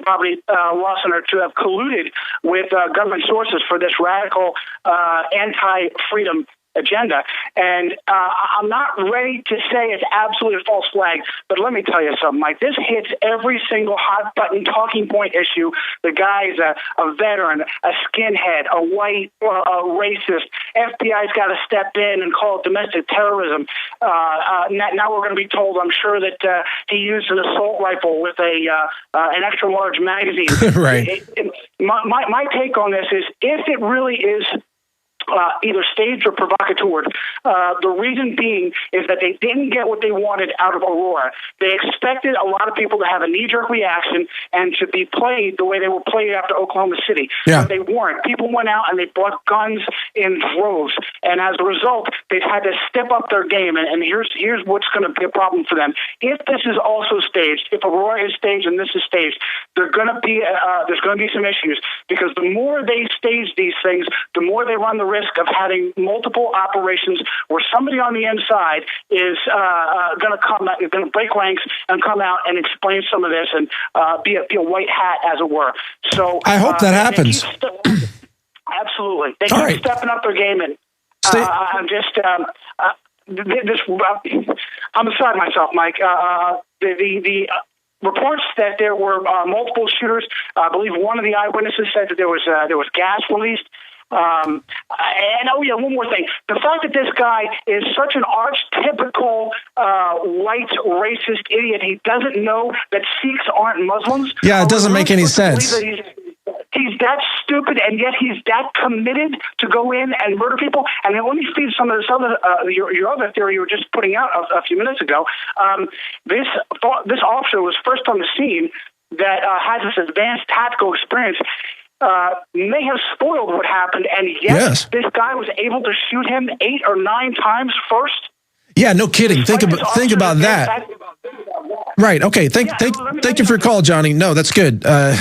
poverty law center to have colluded with government sources for this radical anti-freedom agenda. And I'm not ready to say it's absolutely a false flag, but let me tell you something, Mike. This hits every single hot-button talking point issue. The guy's a veteran, a skinhead, a white racist. FBI's got to step in and call it domestic terrorism. Now we're going to be told, I'm sure, that he used an assault rifle with an extra-large magazine. Right. My take on this is, if it really is either staged or provocateur. The reason being is that they didn't get what they wanted out of Aurora. They expected a lot of people to have a knee-jerk reaction and to be played the way they were played after Oklahoma City. Yeah. But they weren't. People went out and they bought guns in droves. And as a result, they've had to step up their game. And here's what's going to be a problem for them. If this is also staged, if Aurora is staged and this is staged, there's going to be some issues, because the more they stage these things, the more they run the risk of having multiple operations where somebody on the inside is going to break ranks and come out and explain some of this and be a white hat, as it were. So I hope that happens. Absolutely, they keep stepping up their game, and I'm just I'm beside myself, Mike. The reports that there were multiple shooters. I believe one of the eyewitnesses said that there was gas released. And one more thing. The fact that this guy is such an archetypical white racist idiot, he doesn't know that Sikhs aren't Muslims. Yeah, it doesn't make any sense. He's that stupid, and yet he's that committed to go in and murder people. And then let me feed some of this other your other theory you were just putting out a few minutes ago. This officer was first on the scene that has this advanced tactical experience. May have spoiled what happened, and yet this guy was able to shoot him 8 or 9 times first. Yeah, no kidding. Think about that. Right. Okay. Thank you for your call, Johnny. No, that's good. I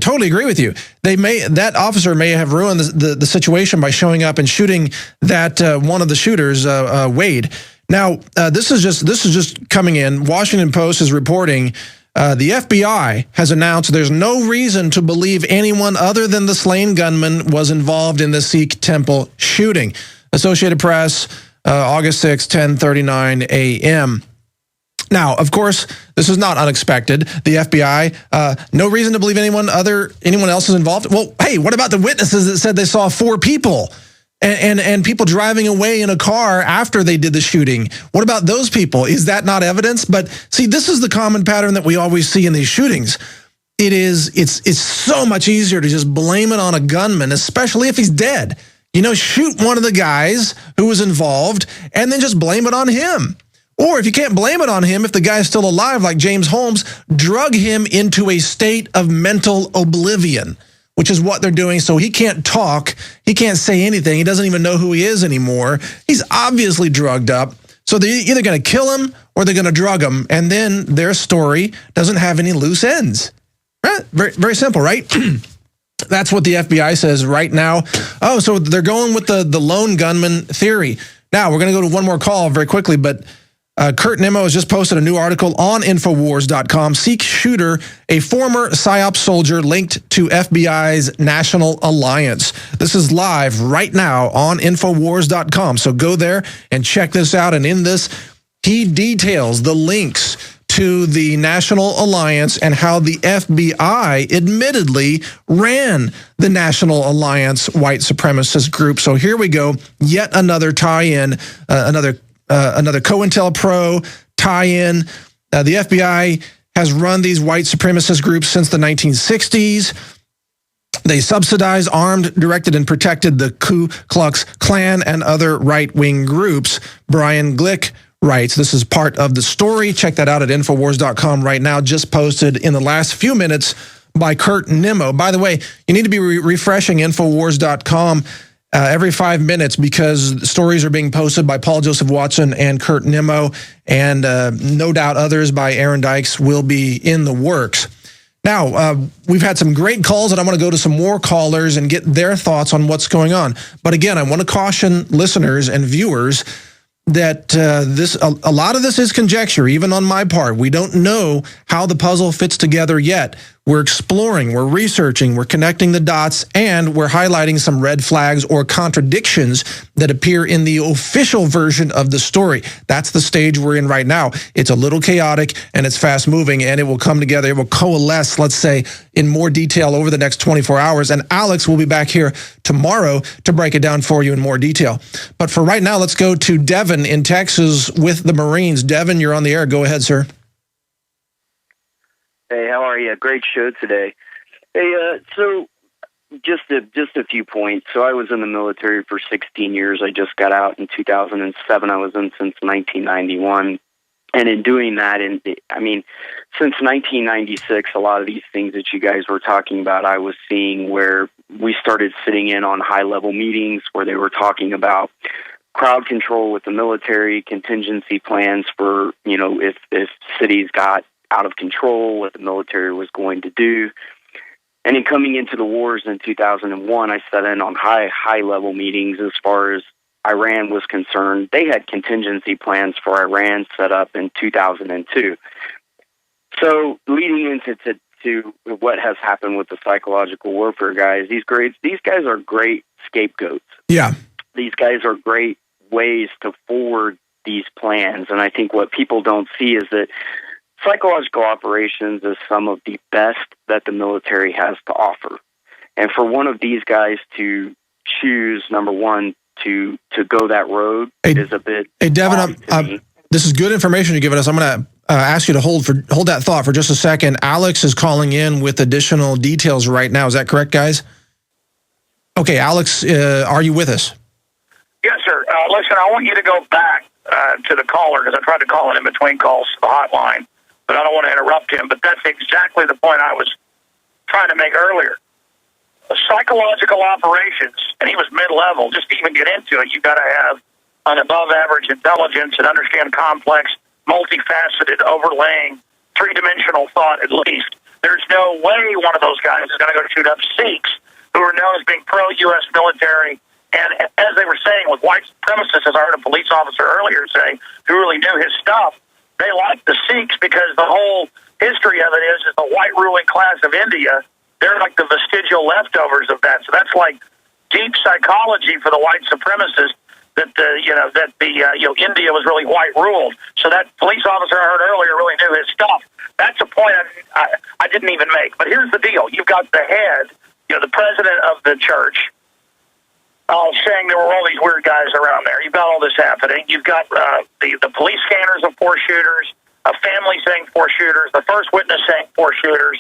totally agree with you. That officer may have ruined the situation by showing up and shooting that one of the shooters, Wade. Now, this is just coming in. Washington Post is reporting. The FBI has announced there's no reason to believe anyone other than the slain gunman was involved in the Sikh temple shooting. Associated Press, August 6, 10:39 a.m. Now, of course, this is not unexpected. The FBI, no reason to believe anyone else is involved. Well, hey, what about the witnesses that said they saw 4 people? And people driving away in a car after they did the shooting? What about those people? Is that not evidence? But see, this is the common pattern that we always see in these shootings. It's so much easier to just blame it on a gunman, especially if he's dead. Shoot one of the guys who was involved and then just blame it on him. Or if you can't blame it on him, if the guy's still alive, like James Holmes, drug him into a state of mental oblivion, which is what they're doing. So he can't talk. He can't say anything. He doesn't even know who he is anymore. He's obviously drugged up. So they're either going to kill him or they're going to drug him. And then their story doesn't have any loose ends. Right? Very, very simple, right? That's what the FBI says right now. Oh, so they're going with the lone gunman theory. Now, we're going to go to one more call very quickly, but Kurt Nimmo has just posted a new article on Infowars.com. Sikh shooter, a former PSYOP soldier linked to FBI's National Alliance. This is live right now on Infowars.com. So go there and check this out. And in this, he details the links to the National Alliance and how the FBI admittedly ran the National Alliance white supremacist group. So here we go. Yet another tie-in, another COINTELPRO tie-in. The FBI has run these white supremacist groups since the 1960s. They subsidized, armed, directed, and protected the Ku Klux Klan and other right-wing groups. Brian Glick writes, this is part of the story. Check that out at Infowars.com right now. Just posted in the last few minutes by Kurt Nimmo. By the way, you need to be refreshing Infowars.com every 5 minutes, because stories are being posted by Paul Joseph Watson and Kurt Nimmo, and no doubt others by Aaron Dykes will be in the works. Now, we've had some great calls, and I want to go to some more callers and get their thoughts on what's going on. But again, I want to caution listeners and viewers, that a lot of this is conjecture, even on my part. We don't know how the puzzle fits together yet. We're exploring, we're researching, we're connecting the dots, and we're highlighting some red flags or contradictions that appear in the official version of the story. That's the stage we're in right now. It's a little chaotic and it's fast moving, and it will come together. It will coalesce, let's say, in more detail over the next 24 hours. And Alex will be back here tomorrow to break it down for you in more detail. But for right now, let's go to Devin in Texas with the Marines. Devin, you're on the air. Go ahead, sir. Hey, how are you? Great show today. Hey, so just a few points. So I was in the military for 16 years. I just got out in 2007. I was in since 1991. And in doing that, since 1996, a lot of these things that you guys were talking about, I was seeing where we started sitting in on high-level meetings where they were talking about crowd control with the military, contingency plans for, if cities got out of control, what the military was going to do. And in coming into the wars in 2001, I sat in on high-level meetings as far as Iran was concerned. They had contingency plans for Iran set up in 2002. So leading into what has happened with the psychological warfare guys, these guys are great scapegoats. Yeah. These guys are great ways to forward these plans. And I think what people don't see is that psychological operations is some of the best that the military has to offer. And for one of these guys to choose, number one, to go that road is a bit... Hey, Devin, this is good information you're giving us. I'm going to ask you to hold that thought for just a second. Alex is calling in with additional details right now. Is that correct, guys? Okay, Alex, are you with us? Yes, sir. Listen, I want you to go back to the caller, because I tried to call in between calls to the hotline, but I don't want to interrupt him. But that's exactly the point I was trying to make earlier. Psychological operations, and he was mid-level. Just to even get into it, you've got to have an above-average intelligence and understand complex, multifaceted, overlaying, three-dimensional thought at least. There's no way one of those guys is going to go shoot up Sikhs, who are known as being pro-U.S. military. And as they were saying, with white supremacists, as I heard a police officer earlier say, who really knew his stuff, they like the Sikhs because the whole history of it is the white ruling class of India. They're like the vestigial leftovers of that. So that's like deep psychology for the white supremacists that India was really white ruled. So that police officer I heard earlier really knew his stuff. That's a point I didn't even make. But here's the deal: you've got the head, the president of the church, saying there were all these weird guys around there. You've got all this happening. You've got the police scanners of 4 shooters, a family saying 4 shooters, the first witness saying 4 shooters.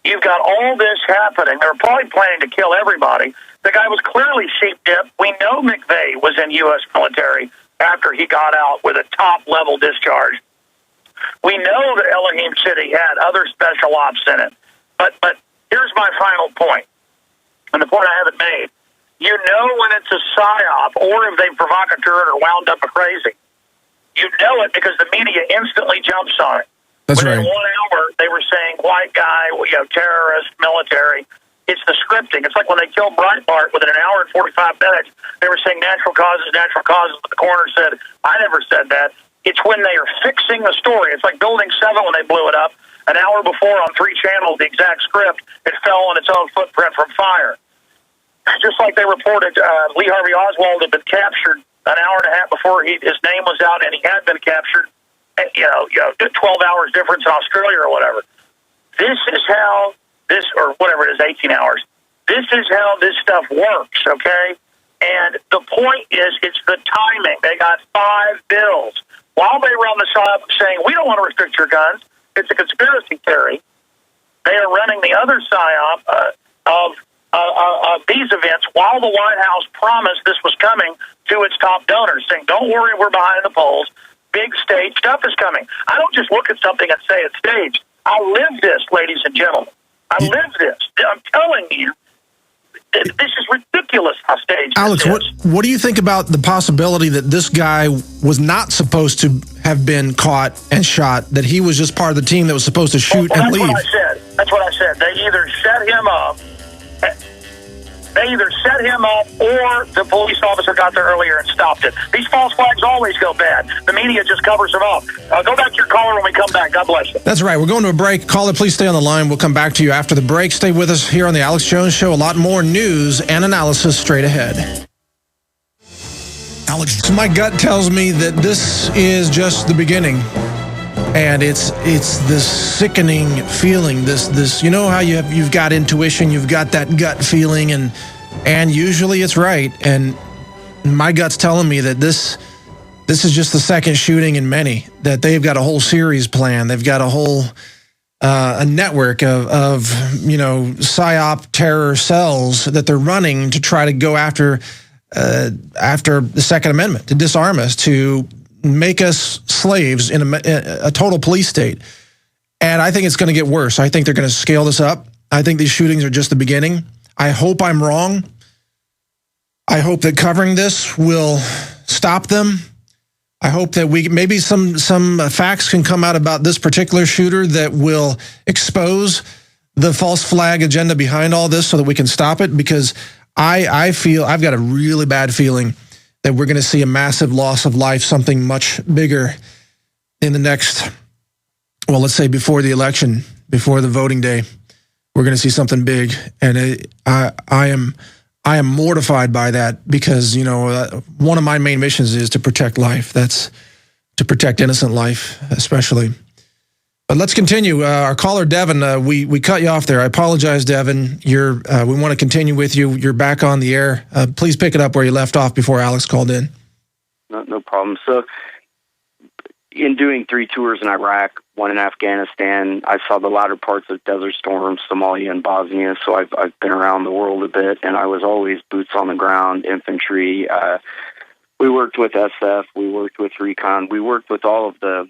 You've got all this happening. They were probably planning to kill everybody. The guy was clearly sheep-dipped. We know McVeigh was in U.S. military after he got out with a top-level discharge. We know that Elohim City had other special ops in it. But here's my final point, and the point I haven't made. You know when it's a psyop or if they provocateured or wound up a crazy. You know it because the media instantly jumps on it. That's Within right. 1 hour, they were saying white guy, terrorist, military. It's the scripting. It's like when they killed Breitbart within an hour and 45 minutes, they were saying natural causes, but the coroner said, I never said that. It's when they are fixing the story. It's like Building 7 when they blew it up. An hour before on 3 channels, the exact script, it fell on its own footprint from fire. Just like they reported Lee Harvey Oswald had been captured an hour and a half before his name was out, and he had been captured. 12 hours difference in Australia or whatever. This is how or whatever it is, 18 hours. This is how this stuff works, okay? And the point is, it's the timing. They got 5 bills. While they run the side saying, we don't want to restrict your guns, it's a conspiracy theory, they are running the other psyop of these events while the White House promised this was coming to its top donors, saying, don't worry, we're behind the polls. Big stage stuff is coming. I don't just look at something and say it's staged. I live this, ladies and gentlemen. I live this. I'm telling you, this is ridiculous how staged Alex, this is. what do you think about the possibility that this guy was not supposed to have been caught and shot, that he was just part of the team that was supposed to shoot and leave? That's what I said. They either set him up. They either set him up or the police officer got there earlier and stopped it. These false flags always go bad. The media just covers them up. Go back to your caller when we come back. God bless you. That's right. We're going to a break. Caller, please stay on the line. We'll come back to you after the break. Stay with us here on the Alex Jones Show. A lot more news and analysis straight ahead. Alex, my gut tells me that this is just the beginning. And it's this sickening feeling, this you know how you've got intuition, you've got that gut feeling, and usually it's right. And my gut's telling me that this is just the second shooting in many, that they've got a whole series planned. They've got a whole a network of psyop terror cells that they're running to try to go after the Second Amendment, to disarm us, to make us slaves in a total police state. And I think it's going to get worse. I think they're going to scale this up. I think these shootings are just the beginning. I hope I'm wrong. I hope that covering this will stop them. I hope that maybe some facts can come out about this particular shooter that will expose the false flag agenda behind all this so that we can stop it, because I feel I've got a really bad feeling that we're going to see a massive loss of life, something much bigger in the next, well, let's say before the election, before the voting day. We're going to see something big, and I am mortified by that, because one of my main missions is to protect life. That's to protect innocent life, especially. But let's continue. Our caller, Devin, we cut you off there. I apologize, Devin. We want to continue with you. You're back on the air. Please pick it up where you left off before Alex called in. No problem. So, in doing 3 tours in Iraq, 1 in Afghanistan, I saw the latter parts of Desert Storm, Somalia, and Bosnia. So I've been around the world a bit, and I was always boots on the ground, infantry. We worked with SF. We worked with Recon. We worked with all of the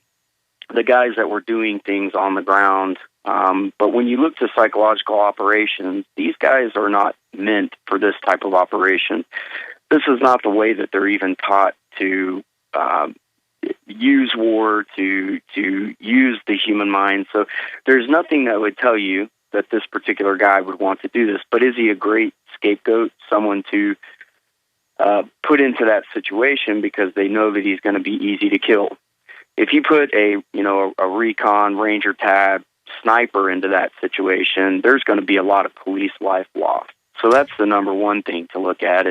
guys that were doing things on the ground. But when you look to psychological operations, these guys are not meant for this type of operation. This is not the way that they're even taught to use war, to use the human mind. So there's nothing that would tell you that this particular guy would want to do this. But is he a great scapegoat, someone to put into that situation because they know that he's going to be easy to kill? If you put a recon, ranger tab, sniper into that situation, there's going to be a lot of police life lost. So that's the number one thing to look at.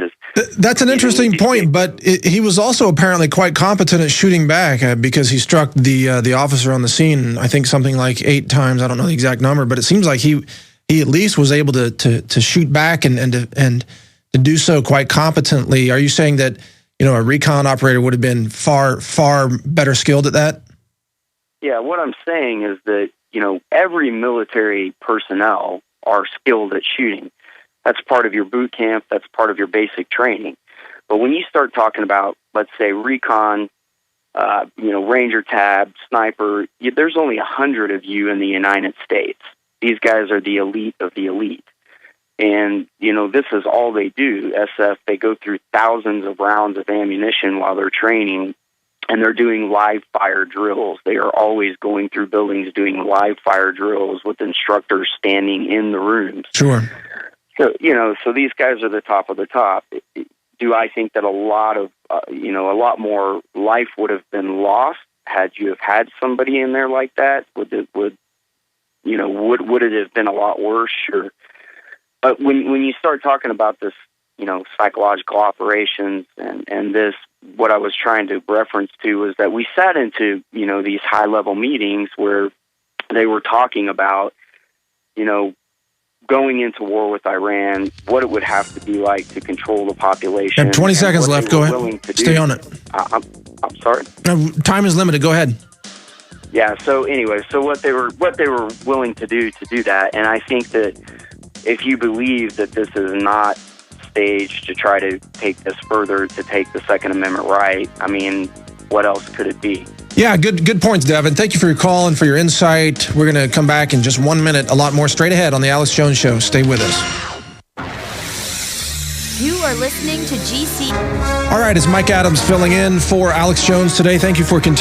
That's an interesting point, but he was also apparently quite competent at shooting back, because he struck the officer on the scene, I think something like 8 times. I don't know the exact number, but it seems like he at least was able to shoot back and to do so quite competently. Are you saying that a recon operator would have been far, far better skilled at that? Yeah, what I'm saying is that, every military personnel are skilled at shooting. That's part of your boot camp. That's part of your basic training. But when you start talking about, let's say, recon, ranger tab, sniper, there's only 100 of you in the United States. These guys are the elite of the elite. And, this is all they do. SF, they go through thousands of rounds of ammunition while they're training, and they're doing live fire drills. They are always going through buildings doing live fire drills with instructors standing in the rooms. Sure. So, so these guys are the top of the top. Do I think that a lot more life would have been lost had you have had somebody in there like that? Would it have been a lot worse? Sure. But when you start talking about this, psychological operations and this, what I was trying to reference to was that we sat into, these high-level meetings where they were talking about, going into war with Iran, what it would have to be like to control the population. You have 20 seconds left. Go ahead. Stay on it. I'm sorry. No, time is limited. Go ahead. Yeah. So anyway, what they were willing to do that, and I think that if you believe that this is not staged to try to take this further, to take the Second Amendment right, I mean, what else could it be? Yeah, good points, Devin. Thank you for your call and for your insight. We're going to come back in just 1 minute. A lot more straight ahead on The Alex Jones Show. Stay with us. You are listening to GC. All right, it's Mike Adams filling in for Alex Jones today. Thank you for continuing.